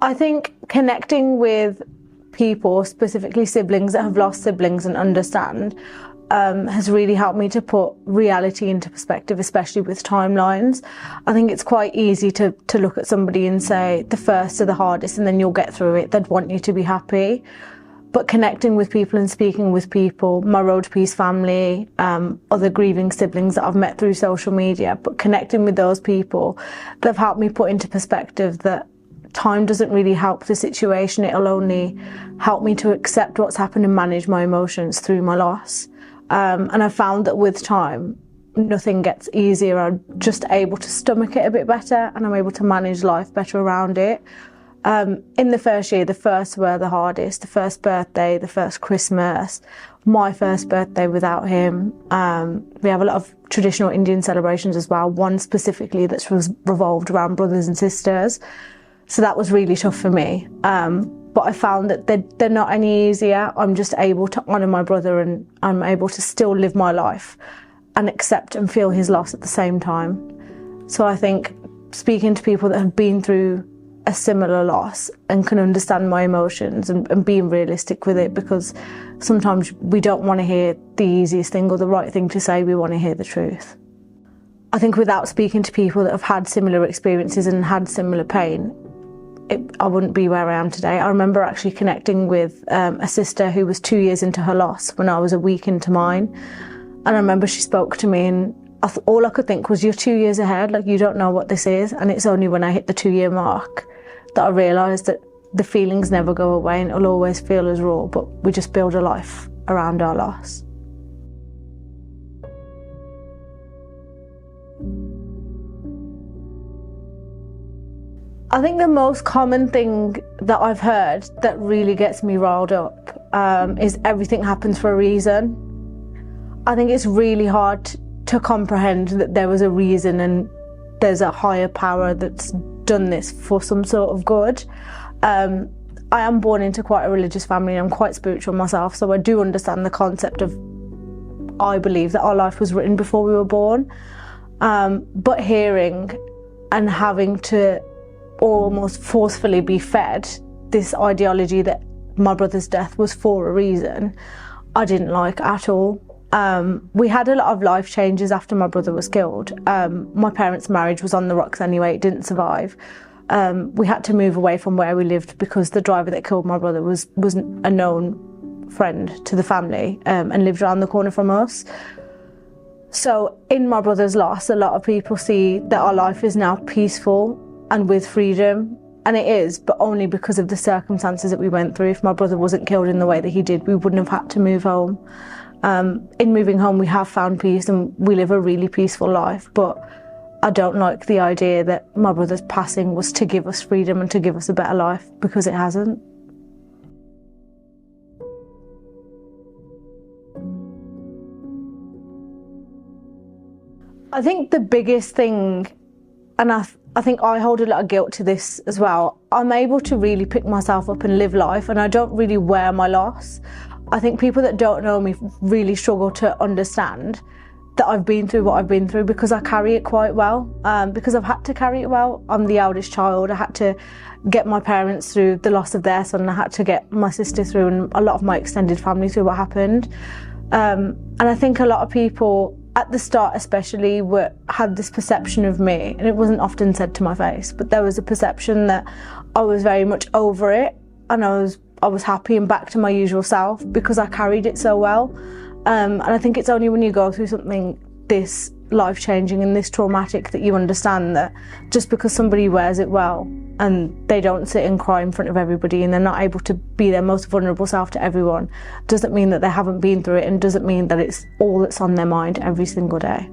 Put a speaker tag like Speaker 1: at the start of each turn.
Speaker 1: I think connecting with people, specifically siblings that have lost siblings and understand, has really helped me to put reality into perspective, especially with timelines. I think it's quite easy to look at somebody and say the first are the hardest and then you'll get through it. They'd want you to be happy. But connecting with people and speaking with people, my RoadPeace family, other grieving siblings that I've met through social media, but connecting with those people that have helped me put into perspective that time doesn't really help the situation. It'll only help me to accept what's happened and manage my emotions through my loss. And I found that with time, nothing gets easier. I'm just able to stomach it a bit better and I'm able to manage life better around it. In the first year, the first were the hardest. The first birthday, the first Christmas, my first birthday without him. We have a lot of traditional Indian celebrations as well, one specifically that's revolved around brothers and sisters. So that was really tough for me. But I found that they're not any easier. I'm just able to honour my brother and I'm able to still live my life and accept and feel his loss at the same time. So I think speaking to people that have been through a similar loss and can understand my emotions and being realistic with it, because sometimes we don't want to hear the easiest thing or the right thing to say, we want to hear the truth. I think without speaking to people that have had similar experiences and had similar pain, I wouldn't be where I am today. I remember actually connecting with a sister who was 2 years into her loss when I was a week into mine. And I remember she spoke to me and all I could think was, you're 2 years ahead, like you don't know what this is. And it's only when I hit the 2-year mark that I realised that the feelings never go away and it'll always feel as raw, but we just build a life around our loss. I think the most common thing that I've heard that really gets me riled up is everything happens for a reason. I think it's really hard to comprehend that there was a reason and there's a higher power that's done this for some sort of good. I am born into quite a religious family and I'm quite spiritual myself, so I do understand the concept of, I believe that our life was written before we were born. But hearing and having to almost forcefully be fed this ideology that my brother's death was for a reason, I didn't like at all. We had a lot of life changes after my brother was killed. My parents' marriage was on the rocks anyway, it didn't survive. We had to move away from where we lived because the driver that killed my brother was a known friend to the family and lived around the corner from us. So in my brother's loss, a lot of people see that our life is now peaceful and with freedom, and it is, but only because of the circumstances that we went through. If my brother wasn't killed in the way that he did, we wouldn't have had to move home. In moving home, we have found peace and we live a really peaceful life, but I don't like the idea that my brother's passing was to give us freedom and to give us a better life, because it hasn't. I think the biggest thing, and I think I hold a lot of guilt to this as well, I'm able to really pick myself up and live life, and I don't really wear my loss. I think people that don't know me really struggle to understand that I've been through what I've been through, because I carry it quite well, because I've had to carry it well. I'm the eldest child. I had to get my parents through the loss of their son. I had to get my sister through and a lot of my extended family through what happened. And I think a lot of people, at the start especially, had this perception of me, and it wasn't often said to my face, but there was a perception that I was very much over it and I was happy and back to my usual self because I carried it so well. And I think it's only when you go through something this life-changing and this traumatic that you understand that just because somebody wears it well and they don't sit and cry in front of everybody and they're not able to be their most vulnerable self to everyone, doesn't mean that they haven't been through it, and doesn't mean that it's all that's on their mind every single day.